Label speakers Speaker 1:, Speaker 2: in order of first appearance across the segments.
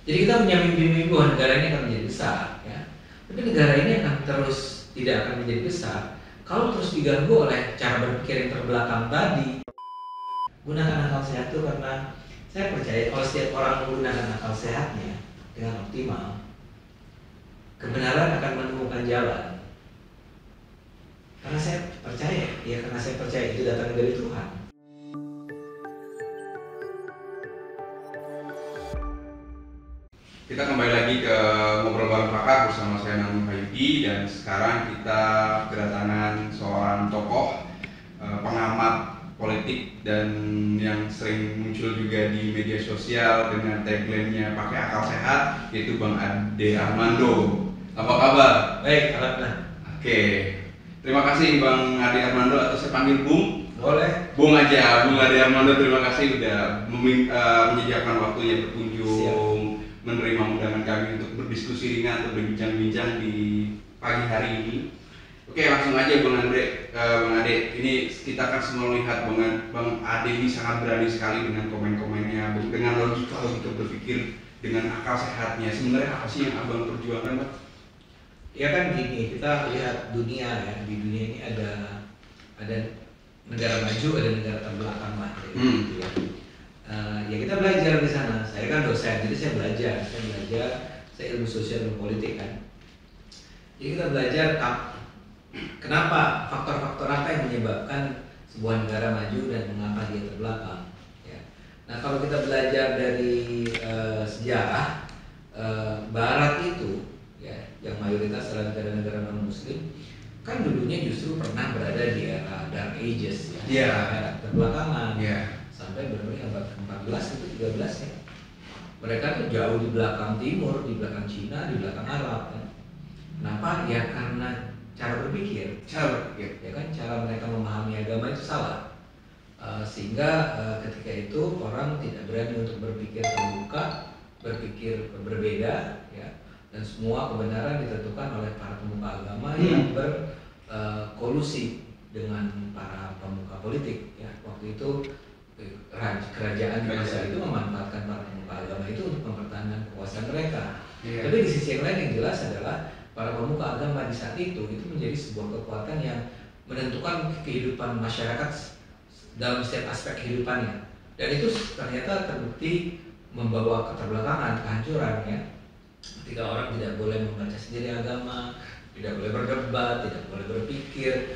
Speaker 1: Jadi kita punya mimpi-mimpi bahwa negara ini akan menjadi besar, ya. Tapi negara ini akan terus tidak akan menjadi besar kalau terus diganggu oleh cara berpikir yang terbelakang tadi. Gunakan akal sehat itu karena saya percaya kalau setiap orang menggunakan akal sehatnya dengan optimal, kebenaran akan menemukan jalan. Karena saya percaya itu datang dari Tuhan.
Speaker 2: Kita kembali lagi ke ngobrol bareng pakar bersama saya Namun Hayudi, dan sekarang kita kedatangan seorang tokoh pengamat politik dan yang sering muncul juga di media sosial dengan tagline-nya pakai akal sehat, yaitu Bang Ade Armando. Apa kabar?
Speaker 1: Baik, alhamdulillah.
Speaker 2: Oke, terima kasih Bang Ade Armando, atau saya panggil Bung.
Speaker 1: Boleh.
Speaker 2: Bung aja, Bung Ade Armando, terima kasih udah menyediakan waktunya berkunjung. Menerima undangan kami untuk berdiskusi ringan atau berbincang-bincang di pagi hari ini. Oke, langsung aja Bang Ade, ini kita kan semua melihat Bang Ade ini sangat berani sekali dengan komen-komennya, dengan logika berpikir, dengan akal sehatnya. Sebenarnya apa sih yang Abang perjuangkan, Bang?
Speaker 1: Ya kan gini, kita lihat dunia ya, di dunia ini ada negara maju, ada negara terbelakang lah, gitu ya. Ya kita belajar di sana. Saya kan dosen, jadi saya belajar, saya ilmu sosial dan politik kan. Jadi kita belajar kenapa, faktor-faktor apa yang menyebabkan sebuah negara maju dan mengapa dia terbelakang. Ya. Nah kalau kita belajar dari sejarah Barat itu, ya, yang mayoritas adalah negara-negara non-Muslim, kan dulunya justru pernah berada di era Dark Ages, ya, era terbelakangan. Sampai benar-benar abad ke-14 itu 13 ya. Mereka tuh jauh di belakang timur, di belakang Cina, di belakang Arab kan. Kenapa? Ya karena cara berpikir. Ya kan, cara mereka memahami agama itu salah. Sehingga ketika itu orang tidak berani untuk berpikir terbuka, berpikir berbeda ya. Dan semua kebenaran ditentukan oleh para pemuka agama yang berkolusi dengan para pemuka politik ya. Waktu itu kerajaan di masa itu memanfaatkan para pemuka agama itu untuk mempertahankan kekuasaan mereka. Tapi di sisi yang lain yang jelas adalah para pemuka agama di saat itu menjadi sebuah kekuatan yang menentukan kehidupan masyarakat dalam setiap aspek kehidupannya. Dan itu ternyata terbukti membawa keterbelakangan, kehancuran ya. Ketika orang tidak boleh membaca sendiri agama, tidak boleh berdebat, tidak boleh berpikir.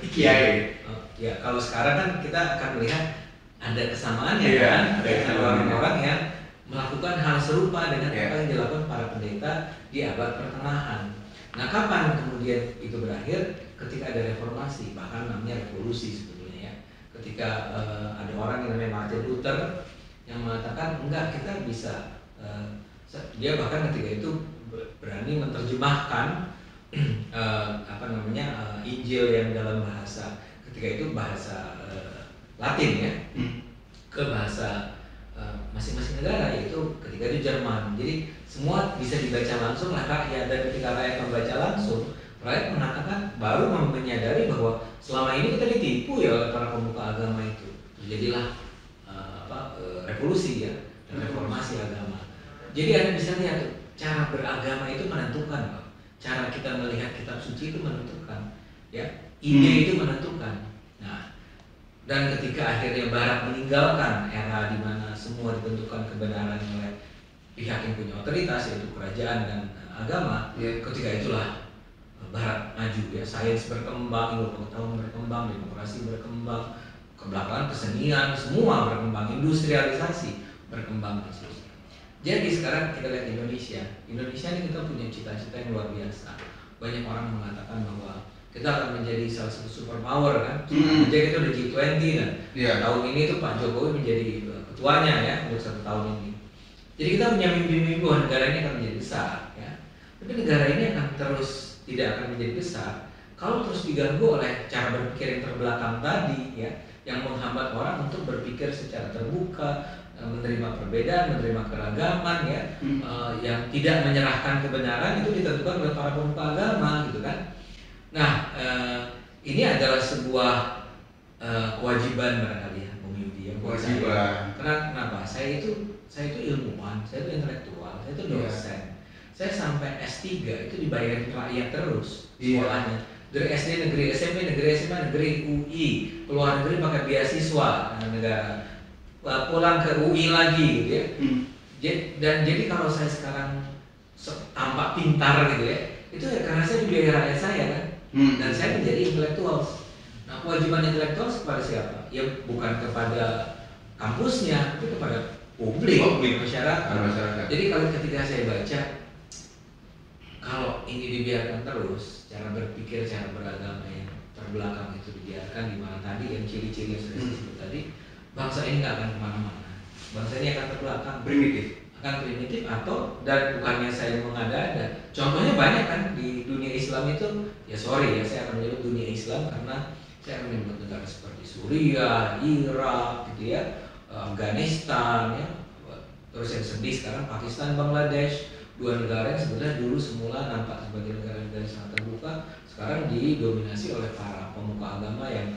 Speaker 1: Ya kalau sekarang kan kita akan melihat ada kesamaannya kan, ada orang-orang yang melakukan hal serupa dengan apa yang dilakukan para pendeta di abad pertengahan. Nah kapan kemudian itu berakhir? Ketika ada reformasi, bahkan namanya revolusi sebetulnya ya. Ketika ada orang yang namanya Martin Luther yang mengatakan enggak, kita bisa, dia bahkan ketika itu berani menerjemahkan Injil yang dalam bahasa, ketika itu bahasa Latin ya, ke bahasa masing-masing negara, yaitu ketika itu Jerman. Jadi semua bisa dibaca langsung lah rakyat, dan ketika rakyat membaca langsung, rakyat mengatakan baru menyadari bahwa selama ini kita ditipu ya oleh para pemuka agama itu. Jadilah revolusi ya, dan reformasi agama. Jadi Anda bisa lihat cara beragama itu menentukan, cara kita melihat kitab suci itu menentukan, ya, ide itu menentukan. Nah, dan ketika akhirnya Barat meninggalkan era di mana semua ditentukan kebenaran oleh pihak yang punya otoritas, yaitu kerajaan dan agama, ketika itulah Barat maju ya, sains berkembang, ilmu pengetahuan berkembang, demokrasi berkembang, kebelakangan kesenian semua berkembang, industrialisasi berkembang dan seterusnya. Jadi sekarang kita lihat Indonesia ini kita punya cita-cita yang luar biasa. Banyak orang mengatakan bahwa kita akan menjadi salah satu superpower kan. Jadi kita udah G20 dan tahun ini tuh Pak Jokowi menjadi ketuanya ya untuk 1 tahun ini. Jadi kita punya mimpi-mimpi bahwa negara ini akan menjadi besar ya. Tapi negara ini akan terus tidak akan menjadi besar kalau terus diganggu oleh cara berpikir yang terbelakang tadi ya, yang menghambat orang untuk berpikir secara terbuka, menerima perbedaan, menerima keragaman ya, yang tidak menyerahkan kebenaran itu ditentukan oleh para pemuka agama gitu kan. Nah, ini adalah sebuah kewajiban barangkali ya, Bung Yudi ya.
Speaker 2: Kewajiban.
Speaker 1: Karena kenapa? Saya itu saya itu ilmuwan, saya itu intelektual, saya itu
Speaker 2: Iya.
Speaker 1: dosen. Saya sampai S3 itu dibayarin rakyat terus
Speaker 2: Iya.
Speaker 1: sekolahnya. Dari SD negeri, SMP negeri, SMA negeri, UI, keluar negeri pakai beasiswa negara. Pulang ke UI lagi gitu ya. Dan jadi kalau saya sekarang tampak pintar gitu ya, itu ya karena saya dibiayai rakyat saya kan. Dan saya menjadi intelektual. Nah, kewajiban intelektual kepada siapa? Ya bukan kepada kampusnya, tapi kepada publik. Masyarakat. Jadi kalau ketika saya baca, kalau ini dibiarkan terus, cara berpikir, cara beragama yang terbelakang itu dibiarkan, di mana tadi yang ciri-ciri yang sudah saya sebut tadi, bangsa ini nggak akan kemana-mana. Bangsa ini akan terbelakang, akan primitif atau, dan bukannya saya mengada-ada. Contohnya banyak kan di dunia Islam itu, ya sorry ya saya akan menyebut dunia Islam karena saya akan menyebut negara seperti Suriah, Irak, gitu ya, Afghanistan, ya, terus yang sedih sekarang Pakistan, Bangladesh, dua negara yang sebenarnya dulu semula nampak sebagai negara-negara sangat terbuka, sekarang didominasi oleh para pemuka agama yang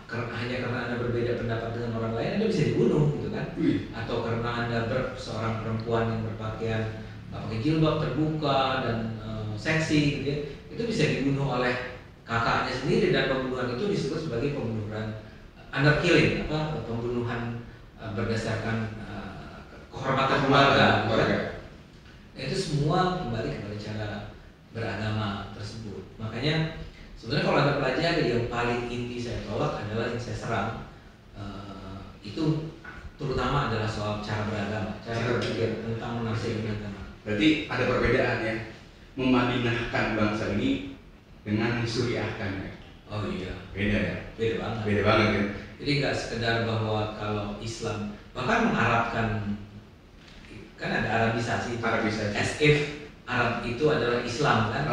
Speaker 1: hanya karena Anda berbeda pendapat dengan orang lain Anda bisa dibunuh gitu kan, atau karena Anda seorang perempuan yang berpakaian pakai jilbab terbuka dan seksi gitu ya, itu bisa dibunuh oleh kakaknya sendiri, dan pembunuhan itu disebut sebagai pembunuhan under killing, pembunuhan berdasarkan kehormatan keluarga. Itu semua kembali kepada cara beragama tersebut. Makanya sebenarnya kalau Anda pelajari, yang paling inti saya tolak adalah yang saya serang, itu terutama adalah soal cara beragama, cara berpikir tentang menafsirkan agama.
Speaker 2: Berarti ada perbedaan ya, memadinahkan bangsa ini dengan mensuriahkan ya.
Speaker 1: Oh iya,
Speaker 2: Beda ya.
Speaker 1: beda banget
Speaker 2: Ya.
Speaker 1: Jadi nggak sekedar bahwa kalau Islam bahkan mengarabkan, kan ada Arabisasi, as if Arab itu adalah Islam kan,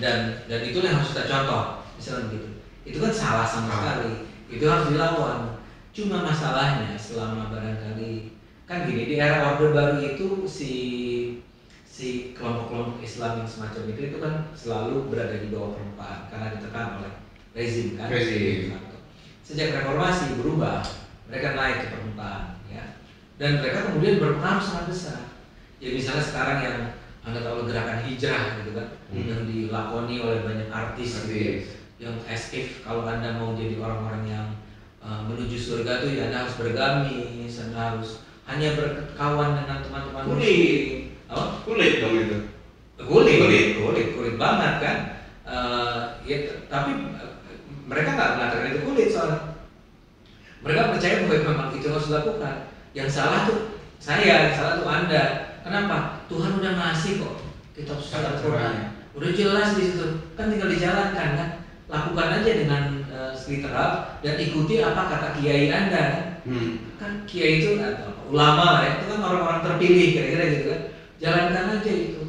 Speaker 1: dan itu yang harus kita contoh misalnya begitu. Itu kan salah sama sekali, itu harus dilawan. Cuma masalahnya selama barangkali kan gini, di era Orde Baru itu si kelompok-kelompok Islam yang semacam itu kan selalu berada di bawah permukaan karena ditekan oleh rezim kan. Sejak reformasi berubah, mereka naik ke permukaan ya, dan mereka kemudian berpengaruh sangat besar. Ya misalnya sekarang yang Anda tahu gerakan hijrah gitu kan, yang dilakoni oleh banyak artis gitu, yang as if kalau Anda mau jadi orang-orang yang menuju surga tuh ya Anda harus bergamis, Anda harus hanya berkawan dengan teman-teman
Speaker 2: Kulit.
Speaker 1: Apa?
Speaker 2: Kulit dong itu.
Speaker 1: Kulit banget kan. Ya, tapi mereka nggak mengatakan itu kulit, soalnya mereka percaya bahwa memang itu harus dilakukan. Yang salah tuh saya, yang salah tuh Anda. Kenapa? Tuhan udah ngasih kok kitab suci Al-Quran, udah jelas di situ, kan tinggal dijalankan kan. Lakukan aja dengan literal dan ikuti apa kata kiai Anda kan kiai itu atau ulama lah ya, itu kan orang-orang terpilih kira-kira gitu kan. Jalankan aja itu.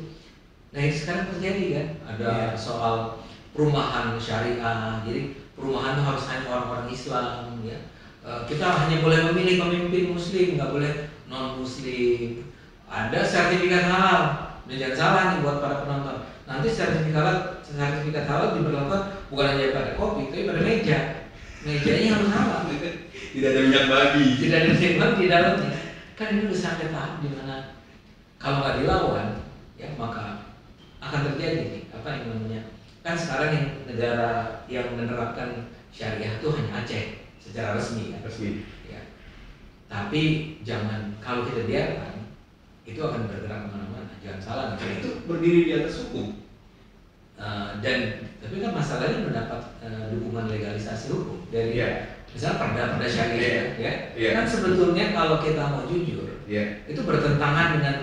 Speaker 1: Nah itu sekarang terjadi kan, ada soal perumahan syariah, jadi perumahan itu harus hanya orang-orang Islam ya. Kita hanya boleh memilih pemimpin Muslim, nggak boleh non Muslim. Ada sertifikat halal, dan jangan salah nih buat para penonton. Nanti sertifikat halal diberlakukan bukan hanya pada kopi, tapi pada meja. Mejanya harus halal.
Speaker 2: Tidak ada minyak babi.
Speaker 1: Tidak ada minyak babi di dalamnya. Kan ini udah sampai tahap di mana kalau nggak dilawan, ya maka akan terjadi nih apa yang namanya. Kan sekarang yang negara yang menerapkan syariah itu hanya Aceh secara resmi kan. Ya. Tapi jangan, kalau kita biarkan itu akan bergerak kemana-mana. Jangan salah,
Speaker 2: Karena itu berdiri di atas hukum.
Speaker 1: Tapi kan masalahnya mendapat dukungan legalisasi hukum dari misalnya perda syariah kan sebetulnya kalau kita mau jujur itu bertentangan dengan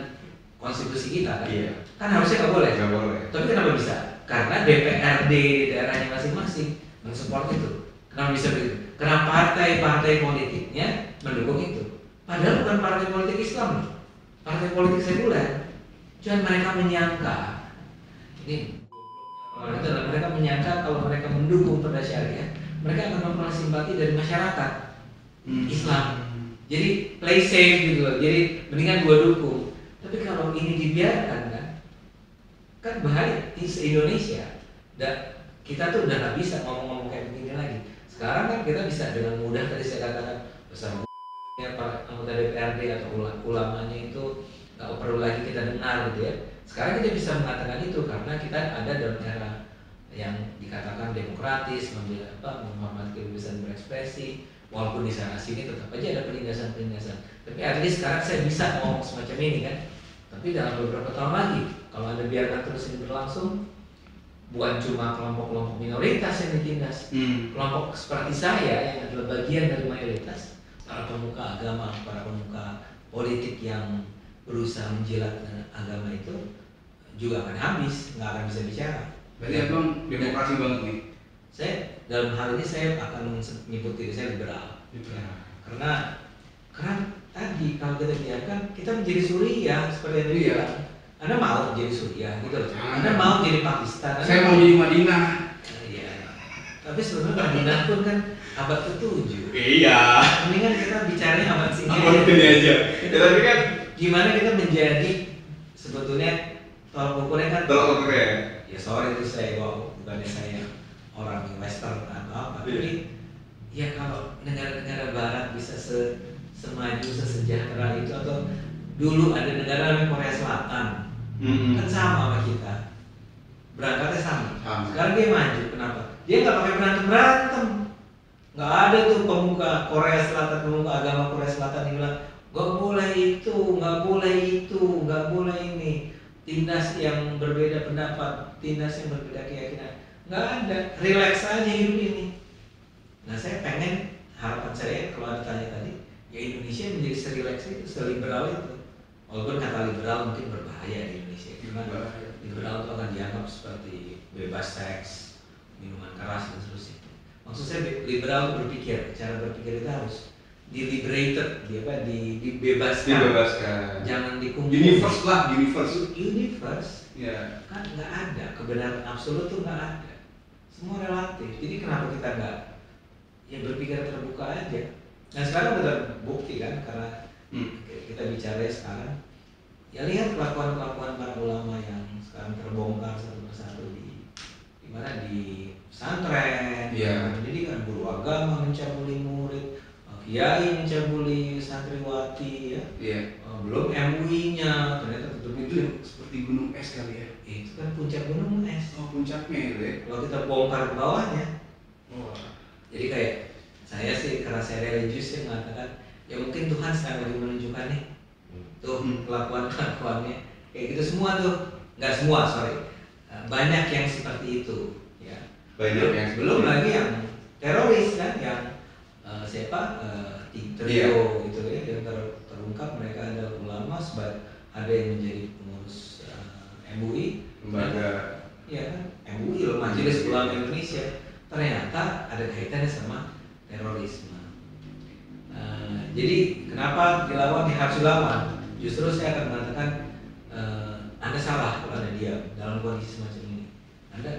Speaker 1: konstitusi kita kan. Kan harusnya nggak boleh. Tapi kenapa bisa? Karena DPRD di daerahnya masing-masing mensupport itu. Kenapa bisa begitu? Karena partai-partai politiknya mendukung itu. Padahal bukan partai politik Islam, partai politik sekuler. Jangan mereka menyangka ini mereka menyangka kalau mereka mendukung perda syariah, mereka akan memperoleh simpati dari masyarakat Islam. Jadi play safe gitu loh. Jadi mendingan gua dukung. Tapi kalau ini dibiarkan kan bahaya di Indonesia. Dan kita tuh udah nggak bisa ngomong-ngomong kayak begini lagi. Sekarang kan kita bisa dengan mudah, tadi saya katakan bersama ya para anggota DPRD atau ulamanya itu nggak perlu lagi kita dengar gitu ya. Sekarang kita bisa mengatakan itu karena kita ada dalam era yang dikatakan demokratis, menghormati kebebasan berekspresi, walaupun di sana sini tetap aja ada penindasan. Tapi at least sekarang saya bisa ngomong semacam ini kan. Tapi dalam beberapa tahun lagi, kalau Anda biarkan terus ini berlangsung, bukan cuma kelompok-kelompok minoritas yang ditindas, kelompok seperti saya yang adalah bagian dari mayoritas, para pemuka agama, para pemuka politik yang berusaha menjilat agama itu juga akan habis, nggak akan bisa bicara.
Speaker 2: Berarti abang demokrasi banget nih.
Speaker 1: Saya dalam hal ini saya akan menyebut diri saya liberal. Ya. Karena tadi kalau kita biarkan kita menjadi Suriah seperti yang tadi bilang. Anda mau jadi Suriah gitu loh. Anda mau jadi Pakistan.
Speaker 2: Saya mau jadi Madinah.
Speaker 1: Iya. Tapi sebenarnya Madinah pun kan abad ke-7.
Speaker 2: Iya.
Speaker 1: Mendingan kita bicaranya abad sini.
Speaker 2: Abad ini aja. Ya, tapi kan
Speaker 1: gimana kita menjadi sebetulnya tolak ukurnya kan.
Speaker 2: Tolak ukur ya.
Speaker 1: Ya sorry itu saya bukannya saya orang Western atau apa. Tapi ya kalau negara-negara Barat bisa semaju sesejahtera itu, atau dulu ada negara namanya Korea Selatan. Kan sama sama kita, berangkatnya sama. Sekarang dia maju, kenapa? Dia nggak pakai berantem, nggak ada tuh pemuka Korea Selatan, pemuka agama Korea Selatan yang bilang nggak boleh itu, nggak boleh itu, nggak boleh ini, tindas yang berbeda pendapat, tindas yang berbeda keyakinan, nggak ada, relax aja hidup ini. Nah saya pengen, harapan saya kalau ada tanya tadi, ya Indonesia menjadi serileks itu, seliberal itu. Walaupun kata liberal mungkin berbahaya di Indonesia, karena liberal itu akan dianggap seperti bebas seks, minuman keras dan seterusnya. Maksud saya liberal berpikir, cara berpikir itu harus di-liberated, dibebaskan. Jangan dikumpul. Universe.
Speaker 2: Yeah.
Speaker 1: Kan nggak ada kebenaran absolut tuh nggak ada. Semua relatif. Jadi kenapa kita nggak ya berpikir terbuka aja? Nah sekarang udah bukti kan, karena kita bicara sekarang, ya lihat kelakuan para ulama yang sekarang terbongkar satu persatu di mana, di pesantren, pendidikan, guru agama mencabuli murid, kiai mencabuli santriwati, belum MUI-nya ternyata tutup
Speaker 2: itu seperti gunung es kali ya.
Speaker 1: Itu kan puncak gunung es.
Speaker 2: Oh puncaknya itu ya.
Speaker 1: Kalau kita bongkar ke bawahnya, jadi kayak saya sih karena saya religius saya mengatakan ya mungkin Tuhan sekarang lagi menunjukkan nih tuh kelakuannya kayak gitu semua tuh, nggak semua banyak yang seperti itu ya.
Speaker 2: Banyak yang
Speaker 1: belum lagi yang teroris kan, yang trio itu ya, yang terungkap mereka adalah ulama, ada yang menjadi pengurus MUI,
Speaker 2: lembaga
Speaker 1: ya kan, MUI loh, Majelis Ulama Indonesia, ternyata ada kaitannya sama terorisme. Jadi kenapa dilawan, harus dilawan? Justru saya akan mengatakan Anda salah kalau Anda diam dalam kondisi semacam ini.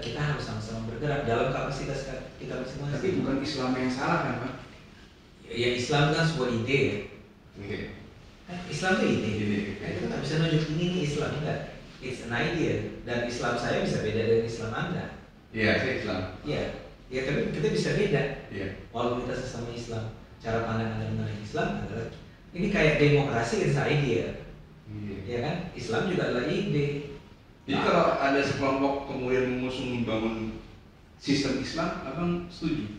Speaker 1: Kita harus sama-sama bergerak dalam kapasitas kita masing-masing.
Speaker 2: Tapi bukan Islam yang salah kan Pak?
Speaker 1: Ya Islam kan sebuah ide ya. Islam itu ide. Kita nggak bisa nunjuk ini Islam, enggak. It's an idea, dan Islam saya bisa beda dari Islam Anda.
Speaker 2: Iya, saya Islam.
Speaker 1: Iya, ya tapi kita bisa beda.
Speaker 2: Iya.
Speaker 1: Walaupun kita sesama Islam, cara pandang Anda mengenai Islam adalah ini kayak demokrasi, it's an idea. Ya kan? Islam juga adalah ide.
Speaker 2: Jadi kalau ada sekelompok kemudian mengusung membangun sistem Islam, abang setuju?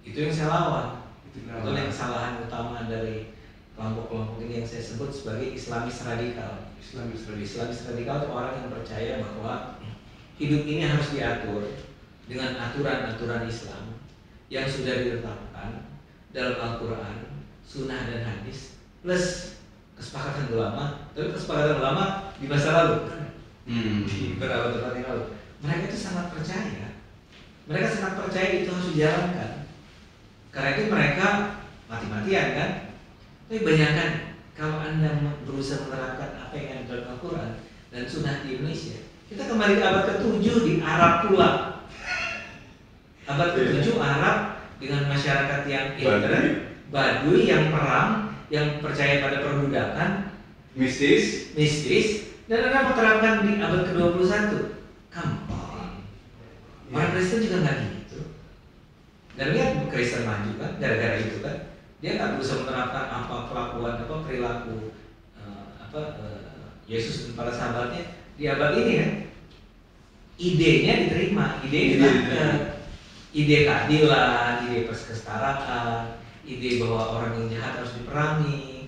Speaker 1: Itu yang saya lawan. Itu
Speaker 2: Itu
Speaker 1: yang kesalahan utama dari kelompok-kelompok ini yang saya sebut sebagai Islamis radikal. Islamis radikal itu orang yang percaya bahwa hidup ini harus diatur dengan aturan-aturan Islam yang sudah ditetapkan dalam Al-Quran, Sunnah dan Hadis, plus kesepakatan ulama. Tapi kesepakatan ulama di masa lalu, di berabad-abad yang lalu, mereka itu sangat percaya. Mereka sangat percaya itu harus dijalankan. Karena itu mereka mati-matian kan. Tapi bayangkan kalau Anda berusaha menerapkan apa yang ada dalam Al-Quran dan Sunnah di Indonesia, kita kembali ke abad ke-7 di Arab pula. Abad ke-7 Arab dengan masyarakat yang illiterate, Baduy yang perang, yang percaya pada perbudakan, mistis, dan Anda mau terapkan di abad ke-21. Gampang. Orang Kristen juga nggak gitu. Dan lihat Kristen maju kan, gara-gara itu kan. Dia nggak berusaha menerapkan perilaku Yesus dan para sahabatnya di abad ini kan. Idenya diterima, ide keadilan, ide kesetaraan, ide bahwa orang yang jahat harus diperangi.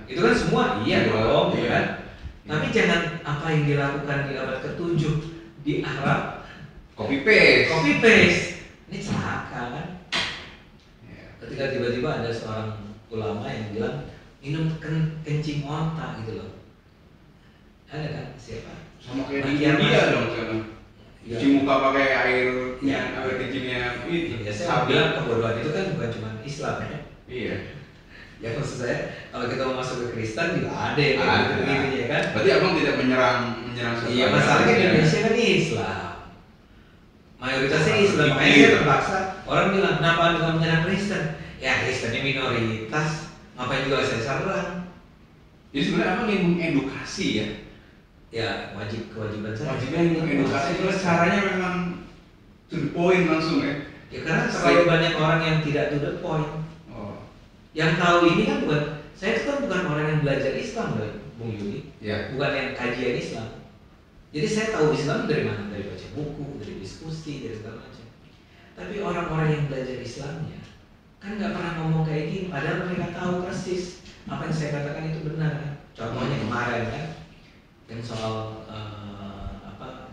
Speaker 1: Itu kan semua dong, kan. Tapi jangan apa yang dilakukan di abad ke-7 di Arab
Speaker 2: copy paste.
Speaker 1: Ini celaka kan. Ketika tiba-tiba ada seorang ulama yang bilang minum kencing onta gitu loh. Ada kan siapa?
Speaker 2: Sama kayak di India dong sekarang. Cuci muka pakai air kencingnya ini.
Speaker 1: Saya bilang kebodohan itu kan bukan cuma Islam ya.
Speaker 2: Iya.
Speaker 1: Ya maksud saya kalau kita mau masuk ke Kristen juga ada ya gitu ya kan.
Speaker 2: Berarti abang tidak menyerang
Speaker 1: Iya, masalahnya di Indonesia kan Islam. Mayoritasnya Islam, makanya saya terpaksa orang bilang kenapa anda menyerang Kristen? Ya Kristennya minoritas, ngapain juga saya serang?
Speaker 2: Jadi sebenarnya abang ingin mengedukasi ya.
Speaker 1: Ya kewajiban saya.
Speaker 2: Wajibnya mengedukasi itu caranya memang to the point langsung ya.
Speaker 1: Ya karena terlalu banyak orang yang tidak to the point. Yang tahu ini kan saya itu kan bukan orang yang belajar Islam loh, Bung Yudi. Bukan yang kajian Islam. Jadi saya tahu Islam dari mana? Dari baca buku, dari diskusi, dari segala macam. Tapi orang-orang yang belajar Islamnya kan nggak pernah ngomong kayak gini. Padahal mereka tahu persis apa yang saya katakan itu benar kan. Contohnya kemarin kan, yang soal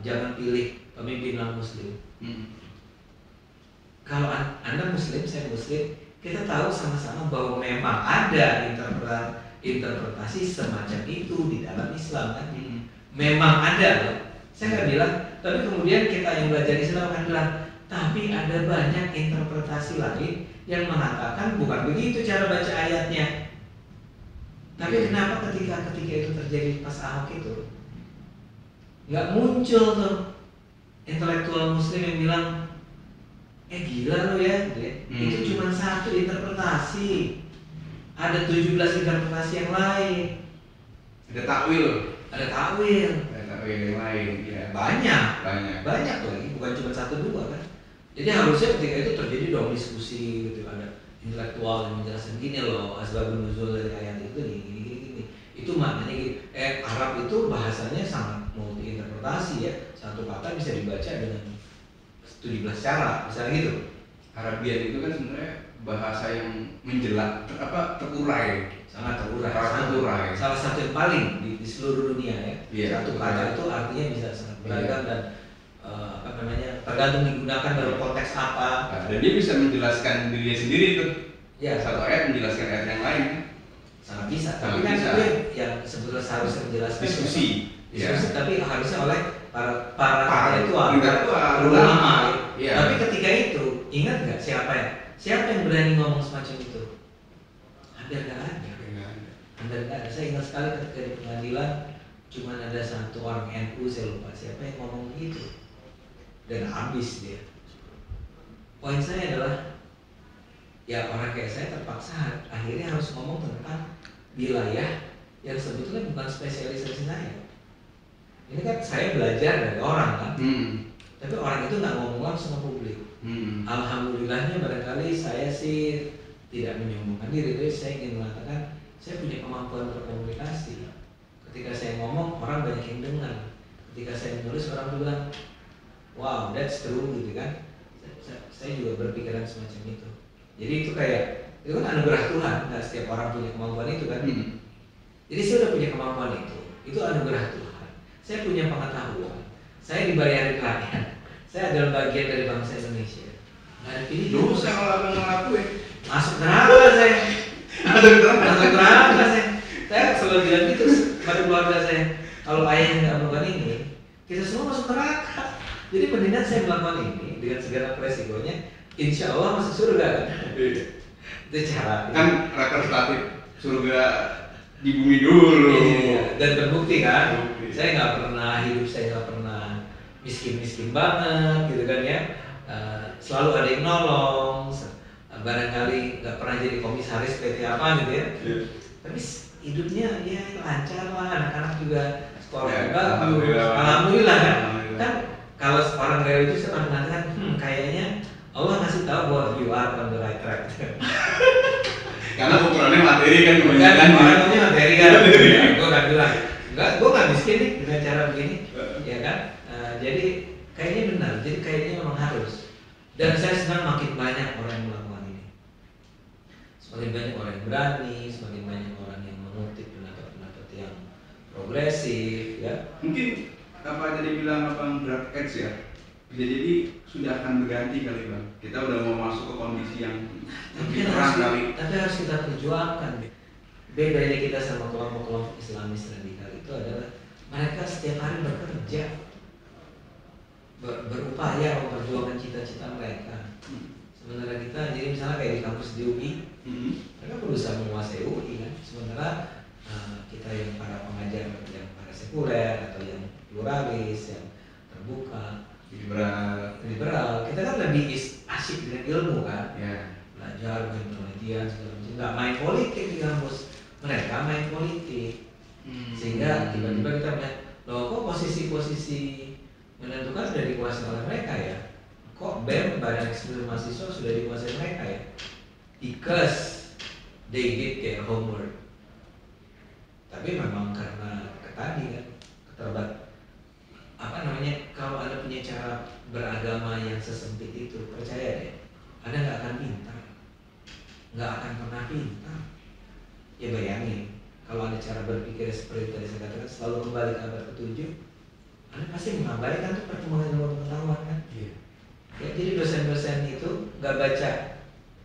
Speaker 1: jangan pilih pemimpin non Muslim. Kalau anda Muslim, saya Muslim, kita tahu sama-sama bahwa memang ada interpretasi semacam itu di dalam Islam kan. Memang ada loh. Saya nggak bilang, tapi kemudian kita yang belajar Islam akan bilang, tapi ada banyak interpretasi lain yang mengatakan bukan begitu cara baca ayatnya. Tapi kenapa ketika itu terjadi pas Ahok itu nggak muncul tuh intelektual Muslim yang bilang, gila lo ya, itu cuma satu interpretasi, ada 17 interpretasi yang lain,
Speaker 2: ada takwil
Speaker 1: yang lain, ya. banyak lagi, bukan cuma 1-2 kan. Jadi harusnya ketika itu terjadi dong diskusi gitu, ada intelektual yang menjelaskan gini loh, asbabun nuzul dari ayat itu gini. Itu maknanya gitu. Arab itu bahasanya sangat multi interpretasi ya, satu kata bisa dibaca dengan 17 cara, misalnya gitu.
Speaker 2: Arabian itu kan sebenarnya bahasa yang terurai.
Speaker 1: Sangat terurai. Salah satu yang paling di seluruh dunia ya. Satu kata itu artinya bisa sangat beragam dan tergantung digunakan dalam konteks apa.
Speaker 2: Dan dia bisa menjelaskan dirinya sendiri tuh.
Speaker 1: Ya.
Speaker 2: Satu ayat menjelaskan ayat yang lain.
Speaker 1: Sangat bisa. Tapi kan itu yang sebetulnya seharusnya menjelaskan
Speaker 2: diskusi.
Speaker 1: Tapi harusnya oleh para intelektual, ulama. Tapi ketika itu ingat nggak siapa yang berani ngomong semacam itu? Hampir nggak ada. Saya ingat sekali ketika di pengadilan cuma ada satu orang NU, saya lupa siapa yang ngomong gitu, dan habis dia. Poin saya adalah ya orang kayak saya terpaksa akhirnya harus ngomong tentang wilayah yang sebetulnya bukan spesialisasi saya. Ini kan saya belajar dari orang kan, tapi orang itu nggak ngomong langsung ke publik. Alhamdulillahnya barangkali saya sih tidak menyombongkan diri, tapi saya ingin mengatakan saya punya kemampuan berkomunikasi. Ketika saya ngomong orang banyak yang dengar. Ketika saya menulis orang bilang, wow that's true gitu kan. Saya juga berpikiran semacam itu. Jadi itu kan anugerah Tuhan. Nggak setiap orang punya kemampuan itu kan. Jadi saya udah punya kemampuan itu anugerah Tuhan. Saya punya pengetahuan. Saya dibayarin rakyat. Saya adalah bagian dari bangsa Indonesia. Nggak ada pilihan.
Speaker 2: Dosa kalau abang ngelakuin.
Speaker 1: Masuk neraka saya. Masuk neraka saya. Saya selalu bilang gitu pada keluarga saya. Kalau ayah nggak melakukan ini, kita semua masuk neraka. Jadi mendingan saya melakukan ini dengan segala resikonya. Insya Allah masuk surga kan. Itu cara.
Speaker 2: Kan representatif surga di bumi dulu.
Speaker 1: Iya, dan terbukti kan. Saya nggak pernah saya nggak pernah miskin banget gitu kan ya. Selalu ada yang nolong. Barangkali nggak pernah jadi komisaris PT apa gitu ya. Tapi hidupnya ya lancar lah, anak-anak juga sekolah bagus. Alhamdulillah kan. Kan kalau orang religius kan mengatakan kayaknya Allah ngasih tahu bahwa you are on the right track.
Speaker 2: materi kan
Speaker 1: Kan
Speaker 2: kebanyakan.
Speaker 1: orang punya materi kan. Gue kan bilang, enggak, gue nggak miskin nih dengan cara begini, ya kan? Jadi kayaknya benar, jadi kayaknya memang harus. Dan saya senang makin banyak orang yang melakukan ini. Semakin banyak orang yang berani, semakin banyak orang yang mengutip pendapat-pendapat yang progresif, ya.
Speaker 2: Mungkin apa tadi bilang abang dark age ya, bisa jadi sudah akan berganti kali bang. Kita udah mau masuk ke kondisi yang lebih terang kali.
Speaker 1: Tapi harus kita perjuangkan. Bedanya kita sama kelompok-kelompok Islamis radikal itu adalah mereka setiap hari bekerja, berupaya memperjuangkan cita-cita mereka. Sementara kita, jadi misalnya kayak di kampus di UI, mereka berusaha menguasai UI kan. Sementara kita yang para pengajar, yang para sekuler atau yang pluralis, yang terbuka, liberal, kita kan lebih asyik dengan ilmu kan, belajar, main penelitian, segala macam. Nggak main politik di kampus, mereka main politik, sehingga tiba-tiba kita melihat, loh kok posisi-posisi menentukan sudah dikuasai oleh mereka ya, kok BEM, Badan Eksekutif Mahasiswa sudah dikuasai mereka ya, because they did their homework. Tapi memang karena tadi kan kalau Anda punya cara beragama yang sesempit itu, percaya deh, Anda nggak akan pintar, nggak akan pernah pintar. Ya bayangin, kalau Anda cara berpikir seperti tadi saya katakan, selalu kembali ke abad ke-7, Anda pasti mengabaikan tuh perkembangan ilmu pengetahuan kan?
Speaker 2: Iya.
Speaker 1: Ya, jadi dosen-dosen itu nggak baca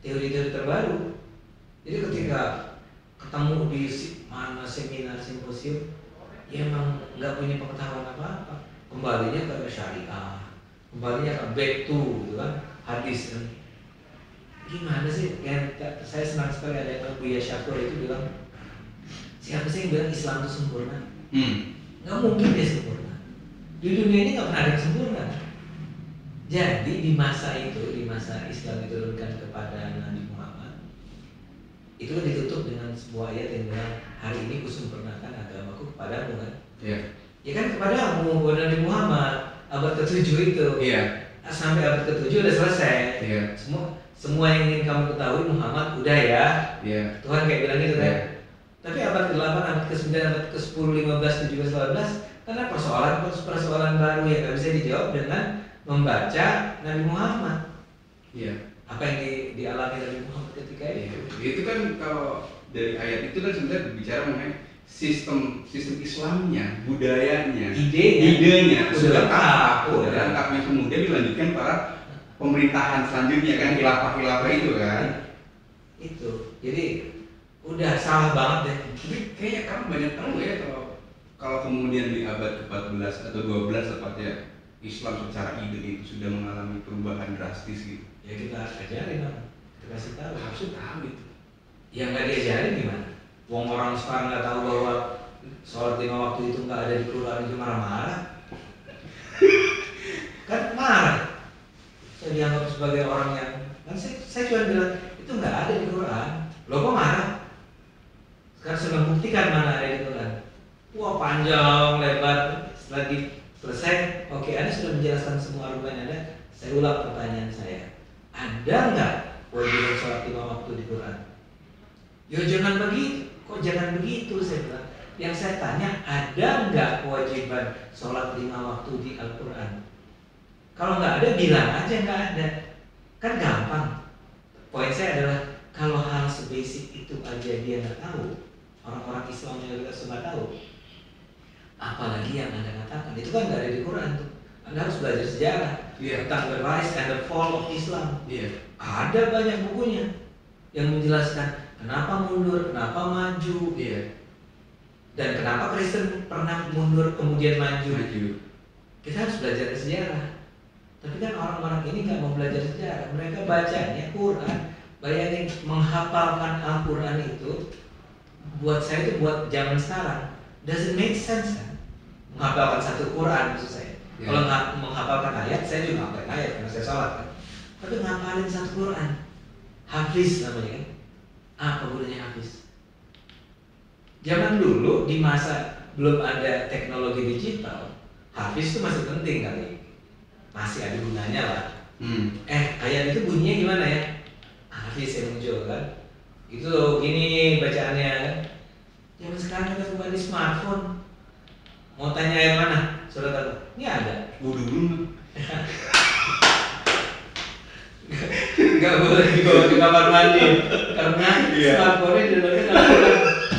Speaker 1: teori-teori terbaru. Jadi ketika ketemu di mana seminar simposium, ya emang nggak punya pengetahuan apa-apa. Kembalinya ke syariah, kembalinya ke back to, gitu kan, hadis kan. Gimana sih? Yang saya senang sekali ada yang Buya Syakur itu bilang, siapa sih yang bilang Islam itu sempurna? Nggak mungkin dia sempurna. Di dunia ini nggak pernah ada yang sempurna. Jadi di masa itu, di masa Islam diturunkan kepada Nabi Muhammad, itu ditutup dengan sebuah ayat yang bilang, hari ini kusempurnakan agamaku kepadamu kan?
Speaker 2: Iya.
Speaker 1: Ya kan kepadamu, kepada Nabi Muhammad, abad ke-7 itu.
Speaker 2: Iya.
Speaker 1: Sampai abad ke-7 udah selesai.
Speaker 2: Iya.
Speaker 1: Semua yang ingin kamu ketahui Muhammad udah ya.
Speaker 2: Iya.
Speaker 1: Tuhan kayak bilang gitu kan.
Speaker 2: Iya.
Speaker 1: Tapi abad ke-8, abad ke-9, abad ke-10, 15, 17, 18, karena persoalan baru yang nggak bisa dijawab dengan membaca Nabi Muhammad.
Speaker 2: Iya.
Speaker 1: Apa yang dialami Nabi Muhammad ketika itu?
Speaker 2: Itu kan kalau dari ayat itu kan sebenarnya berbicara mengenai sistem Islamnya, budayanya, idenya sudah lengkap yang kemudian dilanjutkan para pemerintahan selanjutnya kan, khilafah itu kan.
Speaker 1: Itu. Jadi udah salah banget deh.
Speaker 2: Tapi kayaknya kamu banyak tahu ya kalau kemudian di abad ke-14 atau 12 tepatnya Islam secara ide itu sudah mengalami perubahan drastis gitu.
Speaker 1: Ya kita ajarin apa? Kita kasih tahu.
Speaker 2: Harus tahu itu.
Speaker 1: Yang nggak diajarin gimana? Wong orang sekarang nggak tahu bahwa sholat 5 waktu itu nggak ada di Quran, itu marah-marah. Kan marah. Saya dianggap sebagai orang yang kan saya cuma bilang itu nggak ada di Quran. Loh kok marah? Sekarang sudah membuktikan mana ada di Quran. Wah panjang lebar. Setelah selesai, oke, Anda sudah menjelaskan semua argumen Anda. Saya ulang pertanyaan saya. Ada nggak kewajiban sholat 5 waktu di Quran? Ya jangan begitu. Kok jangan begitu saya bilang. Yang saya tanya, ada nggak kewajiban sholat 5 waktu di Al-Quran? Kalau nggak ada, bilang aja nggak ada. Kan gampang. Poin saya adalah kalau hal sebasic itu aja dia nggak tahu, orang-orang Islam yang kita semua tahu, apalagi yang Anda katakan itu kan nggak ada di Quran tuh. Anda harus belajar sejarah tentang the rise and the fall of Islam. Ada banyak bukunya yang menjelaskan kenapa mundur, kenapa maju, dan kenapa Kristen pernah mundur kemudian maju. Kita harus belajar sejarah. Tapi kan orang-orang ini nggak mau belajar sejarah, mereka bacanya Quran. Bayangin menghafalkan Al-Quran itu, buat saya itu buat zaman sekarang doesn't make sense kan? Menghafalkan satu Quran maksud saya. Kalau menghafalkan ayat, saya juga ngapalin ayat karena saya sholat kan. Tapi ngapalin satu Quran, hafiz namanya kan? Apa gunanya hafiz? Zaman dulu di masa belum ada teknologi digital, hafiz itu masih penting kali, masih ada gunanya lah. Ayat itu bunyinya gimana ya? Hafiz yang muncul kan? Itu gini bacaannya kan. Zaman sekarang kita cuma di smartphone. Mau tanya air mana? Surat apa? Ini ada.
Speaker 2: Wudhu dulu.
Speaker 1: Nggak boleh dibawa ke kamar mandi karena smartphone-nya di dalamnya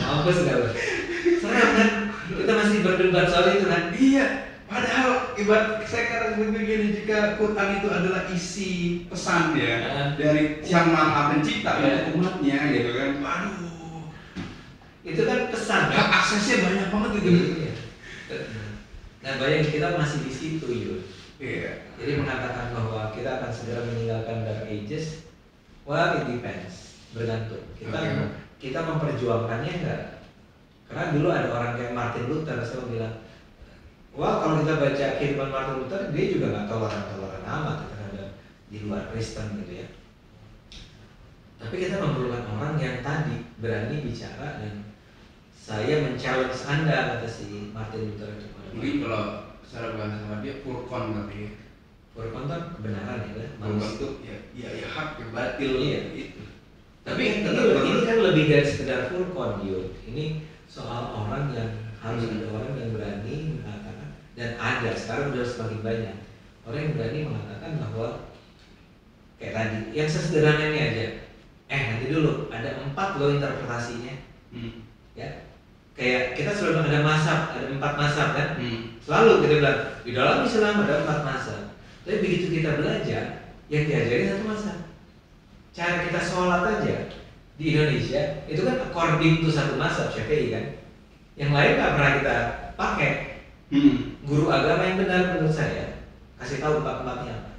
Speaker 1: mampus nggak boleh. Serem kan? Kita masih berdebat soal itu kan?
Speaker 2: Iya. Padahal ibarat saya katakan begini, jika Quran itu adalah isi pesan ya dari Yang Maha Pencipta untuk umatnya gitu kan. Waduh.
Speaker 1: Itu kan pesan.
Speaker 2: Hak aksesnya banyak banget gitu.
Speaker 1: Iya. Nah, bayangin kita masih di situ, Yul.
Speaker 2: Iya.
Speaker 1: Jadi mengatakan bahwa kita akan segera meninggalkan Dark Ages, well it depends, bergantung. Kita memperjuangkannya enggak? Karena dulu ada orang kayak Martin Luther selalu bilang, wah kalau kita baca kehidupan Martin Luther, dia juga nggak toleran amat terhadap di luar Kristen gitu ya. Tapi kita memerlukan orang yang tadi berani bicara dan saya men-challenge Anda, kata si Martin Luther itu.
Speaker 2: Mungkin kalau secara bahasa sama dia furqan tapi
Speaker 1: furqan kan kebenaran ya,
Speaker 2: furqan itu ya hak ya batil itu.
Speaker 1: Tapi ini kan lebih dari sekedar furqan, Yud. Ini soal orang yang harus ada orang yang berani mengatakan, dan ada sekarang sudah semakin banyak orang yang berani mengatakan bahwa kayak tadi yang sesederhana ini aja. Nanti dulu ada 4 loh interpretasinya. Ya. Kayak kita selalu ada mazhab, ada 4 mazhab kan? Selalu kita bilang di dalam Islam ada 4 mazhab. Tapi begitu kita belajar, yang diajari 1 mazhab. Cara kita sholat aja di Indonesia itu kan according to 1 mazhab Syafi'i kan. Yang lain nggak pernah kita pakai. Guru agama yang benar menurut saya kasih tahu 4-4-nya apa.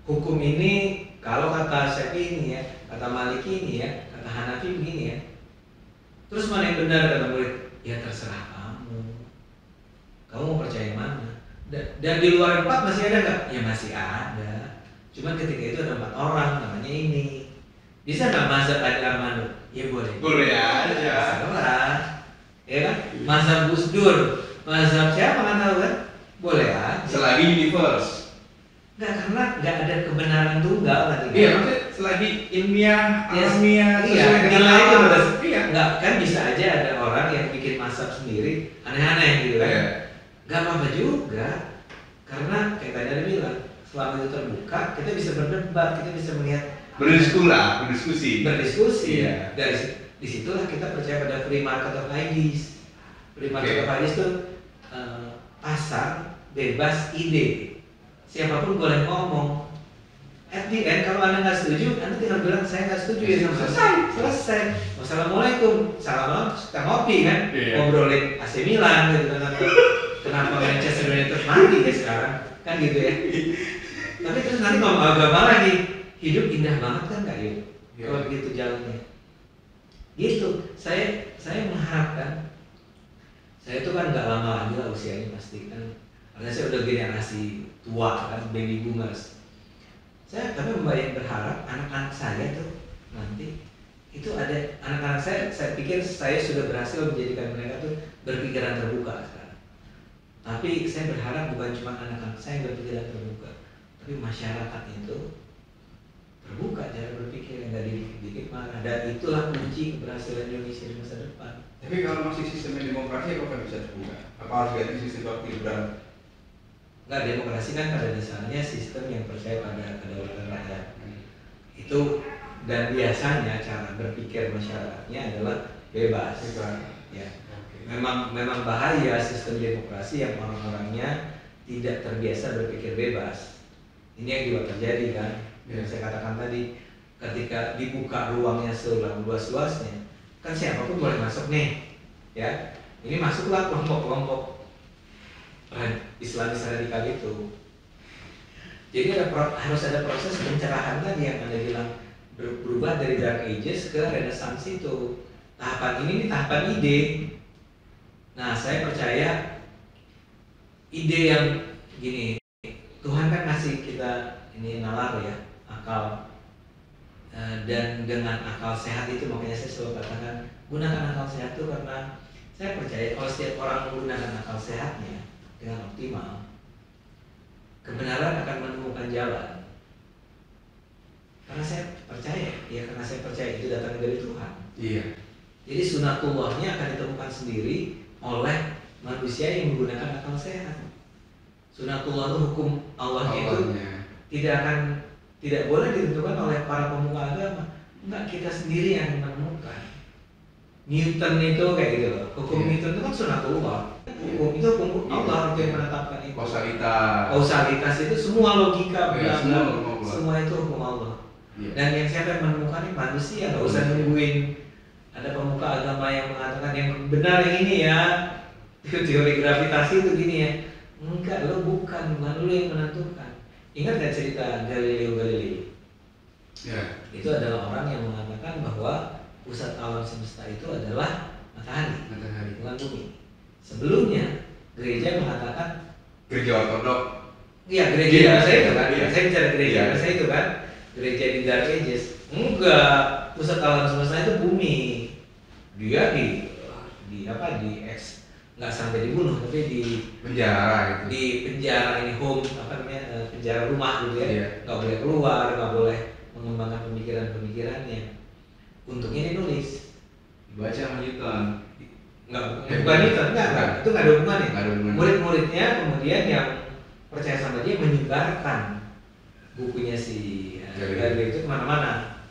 Speaker 1: Hukum ini kalau kata Syafi'i ini ya, kata Maliki ini ya, kata Hanafi begini ya. Terus mana yang benar kata murid? Ya terserah kamu. Kamu mau percaya yang mana? Dan di luar 4 masih ada nggak? Ya masih ada. Cuman ketika itu ada 4 orang namanya ini. Bisa nggak mazhab Adi Armando? Ya boleh.
Speaker 2: Boleh aja.
Speaker 1: Salah. Ya kan? Mazhab Gus Dur, mazhab siapa nggak tahu kan? Boleh aja.
Speaker 2: Selagi universe.
Speaker 1: Nggak, karena nggak ada kebenaran tunggal tadi.
Speaker 2: Iya, maksudnya selagi ilmiah, alamiah,
Speaker 1: sesuai dengan
Speaker 2: nilai itu
Speaker 1: alam.
Speaker 2: Iya.
Speaker 1: Nggak, kan bisa aja ada orang yang bikin mazhab sendiri aneh-aneh gitu kan. Nggak apa-apa juga. Karena kayak tadi ada bilang, selama itu terbuka, kita bisa berdebat, kita bisa melihat berdiskusi.
Speaker 2: Iya.
Speaker 1: Dari disitulah kita percaya pada free market of ideas. Free market of ideas itu pasar bebas ide. Siapapun boleh ngomong. At the end kalau Anda nggak setuju, Anda tinggal bilang saya nggak setuju ya sama selesai. Wassalamualaikum. Salam kita ngopi kan, ngobrolin AC Milan gitu kan. Kenapa Manchester United mati ya sekarang kan gitu ya. Tapi terus nanti ngomong agama lagi, hidup indah banget kan nggak yuk? Kalau begitu jalannya. Gitu. Saya mengharapkan. Saya itu kan nggak lama lagi lah usianya pasti kan. Karena saya udah generasi tua kan, baby boomers. Saya tapi berharap anak-anak saya tuh nanti itu ada anak-anak saya pikir saya sudah berhasil menjadikan mereka tuh berpikiran terbuka sekarang. Tapi saya berharap bukan cuma anak-anak saya yang berpikiran terbuka, tapi masyarakat itu terbuka cara berpikir yang dari dikit-dikit marah. Dan itulah kunci keberhasilan Indonesia di masa depan.
Speaker 2: Tapi kalau masih sistem demokrasi apakah bisa terbuka? Apa harus ganti sistem wakil liberal?
Speaker 1: Enggak, demokrasi kan pada dasarnya sistem yang percaya pada kedaulatan rakyat. Itu dan biasanya cara berpikir masyarakatnya adalah bebas. Ya. Memang bahaya sistem demokrasi yang orang-orangnya tidak terbiasa berpikir bebas. Ini yang juga terjadi kan. Yang saya katakan tadi, ketika dibuka ruangnya seluas-luasnya, kan siapapun boleh masuk nih. Ya. Ini masuklah kelompok-kelompok Islamis radikal itu. Jadi harus ada proses pencerahan tadi yang Anda bilang, berubah dari Dark Ages ke Renaissance itu. Tahapan ini tahapan ide. Nah, saya percaya ide yang gini, Tuhan kan ngasih kita ini nalar ya, akal. Dan dengan akal sehat itu makanya saya selalu katakan gunakan akal sehat itu, karena saya percaya kalau setiap orang menggunakan akal sehatnya dengan optimal, kebenaran akan menemukan jalan. Karena saya percaya, ya karena saya percaya itu datang dari Tuhan.
Speaker 2: Iya.
Speaker 1: Jadi sunatullahnya akan ditemukan sendiri oleh manusia yang menggunakan akal sehat. Sunatullah itu hukum Allahnya itu tidak boleh ditentukan oleh para pemuka agama. Enggak, kita sendiri yang menemukan. Newton itu kayak gitu loh. Hukum Newton itu kan sunatullah. Hukum itu hukum Allah yang menetapkan itu. Kausalitas itu semua logika, semua itu hukum Allah. Dan yang siapa yang menemukan ini manusia, nggak usah nungguin ada pemuka agama yang mengatakan yang benar yang ini ya, teori gravitasi itu gini ya. Enggak, lo bukan lo yang menentukan. Ingat gak cerita Galileo Galilei?
Speaker 2: Ya.
Speaker 1: Itu adalah orang yang mengatakan bahwa pusat alam semesta itu adalah matahari, bukan bumi. Sebelumnya gereja mengatakan,
Speaker 2: gereja Ortodok.
Speaker 1: Iya, gereja masa itu kan. Saya bicara gereja masa itu kan. Gereja di Dark Ages. Enggak, pusat alam semesta itu bumi. Dia di X, nggak sampai dibunuh tapi di
Speaker 2: penjara gitu.
Speaker 1: Di penjara ini home penjara rumah gitu ya. Nggak boleh keluar, nggak boleh mengembangkan pemikirannya. Untungnya dia nulis,
Speaker 2: dibaca sama Newton.
Speaker 1: Bukan Newton, enggak, itu nggak ada hubungannya. Murid-muridnya kemudian yang percaya sama dia menyebarkan bukunya si Galileo itu kemana-mana.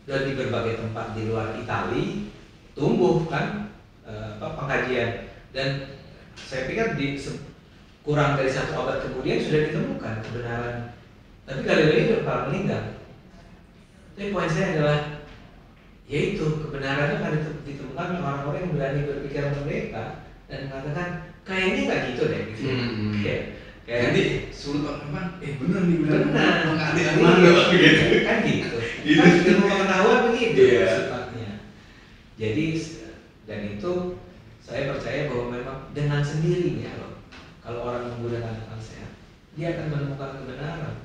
Speaker 1: Dan di berbagai tempat di luar Itali tumbuh kan pengkajian. Dan saya pikir kurang dari 1 abad kemudian sudah ditemukan kebenaran. Tapi Galileo itu bakal meninggal. Tapi poin saya adalah yaitu kebenarannya akan ditemukan oleh orang-orang yang berani berpikir merdeka dan mengatakan kayaknya nggak gitu deh gitu. Kayak
Speaker 2: nanti suruh teman bener nih
Speaker 1: benar
Speaker 2: gitu.
Speaker 1: Kan gitu. Kan ilmu pengetahuan begitu sifatnya. Jadi dan itu saya percaya bahwa memang dengan sendirinya loh, kalau orang menggunakan akal sehat dia akan menemukan kebenaran.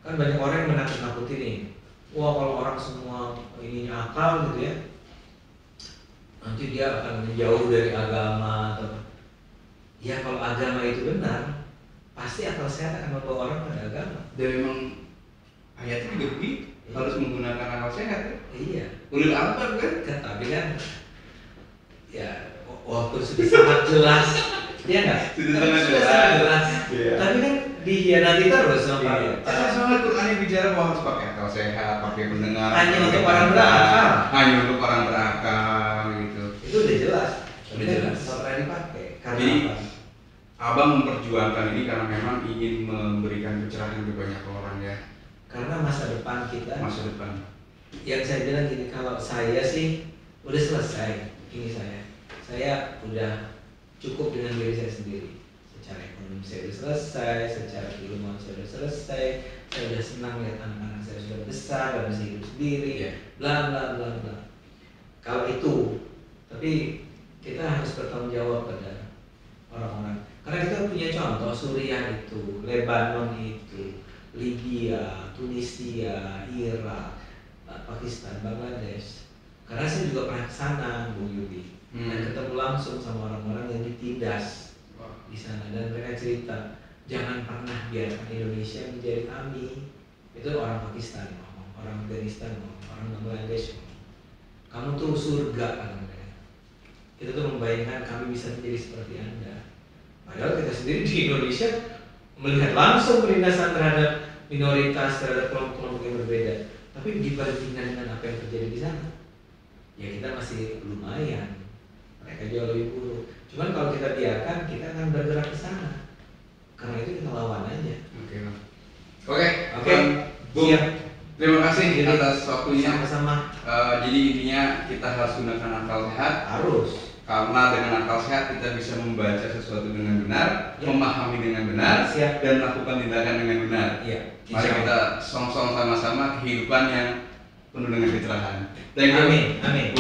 Speaker 1: Kan banyak orang yang menakut-nakuti nih, wah kalau orang semua ininya akal gitu ya, nanti dia akan menjauh dari agama atau ya kalau agama itu benar, pasti akal sehat akan membawa orang pada agama.
Speaker 2: Dan memang ayatnya juga begitu, harus menggunakan akal sehat ya.
Speaker 1: Iya.
Speaker 2: Ulil albab kan?
Speaker 1: Tapi kan ya walaupun sudah sangat jelas, ya nggak?
Speaker 2: Sudah sangat
Speaker 1: jelas. Tapi kan dihianati terus sama
Speaker 2: soalnya Quran yang bicara bahwa harus pakai akal sehat, pakai pendengar.
Speaker 1: Hanya untuk orang berakal.
Speaker 2: Hanya untuk orang berakal gitu.
Speaker 1: Itu udah jelas.
Speaker 2: Udah jelas.
Speaker 1: Pernah dipakai. Karena
Speaker 2: jadi,
Speaker 1: apa?
Speaker 2: Abang memperjuangkan ini karena memang ingin memberikan pencerahan ke banyak orang ya.
Speaker 1: Karena masa depan kita.
Speaker 2: Masa depan.
Speaker 1: Yang saya bilang gini, kalau saya sih udah selesai. Ini saya udah cukup dengan diri saya sendiri. Secara ekonomi saya sudah selesai, secara keilmuan saya sudah selesai, saya sudah senang lihat anak-anak saya sudah besar dan bisa hidup sendiri, bla bla bla bla. Kalau itu, tapi kita harus bertanggung jawab pada orang-orang. Karena kita punya contoh Suriah itu, Lebanon itu, Libya, Tunisia, Irak, Pakistan, Bangladesh. Karena saya juga pernah ke sana, Bung Yudi, dan ketemu langsung sama orang-orang yang ditindas di sana, dan mereka cerita jangan pernah biarkan Indonesia menjadi kami. Itu orang Pakistan ngomong, orang Afghanistan ngomong, orang Bangladesh ngomong, kamu tuh surga kan mereka. Kita tuh membayangkan kami bisa menjadi seperti Anda. Padahal kita sendiri di Indonesia melihat langsung penindasan terhadap minoritas, terhadap kelompok-kelompok yang berbeda. Tapi dibandingkan dengan apa yang terjadi di sana, ya kita masih lumayan. Mereka jauh lebih buruk. Cuman kalau kita biarkan, kita akan bergerak ke sana. Karena itu kita lawan aja. Oke.
Speaker 2: Bung, terima kasih atas waktunya.
Speaker 1: Sama-sama.
Speaker 2: Jadi intinya kita harus gunakan akal sehat.
Speaker 1: Harus.
Speaker 2: Karena dengan akal sehat kita bisa membaca sesuatu dengan benar, memahami dengan benar, dan melakukan tindakan dengan benar. Mari kita song-song sama-sama kehidupan yang penuh dengan kecerahan. Thank you.
Speaker 1: Amin.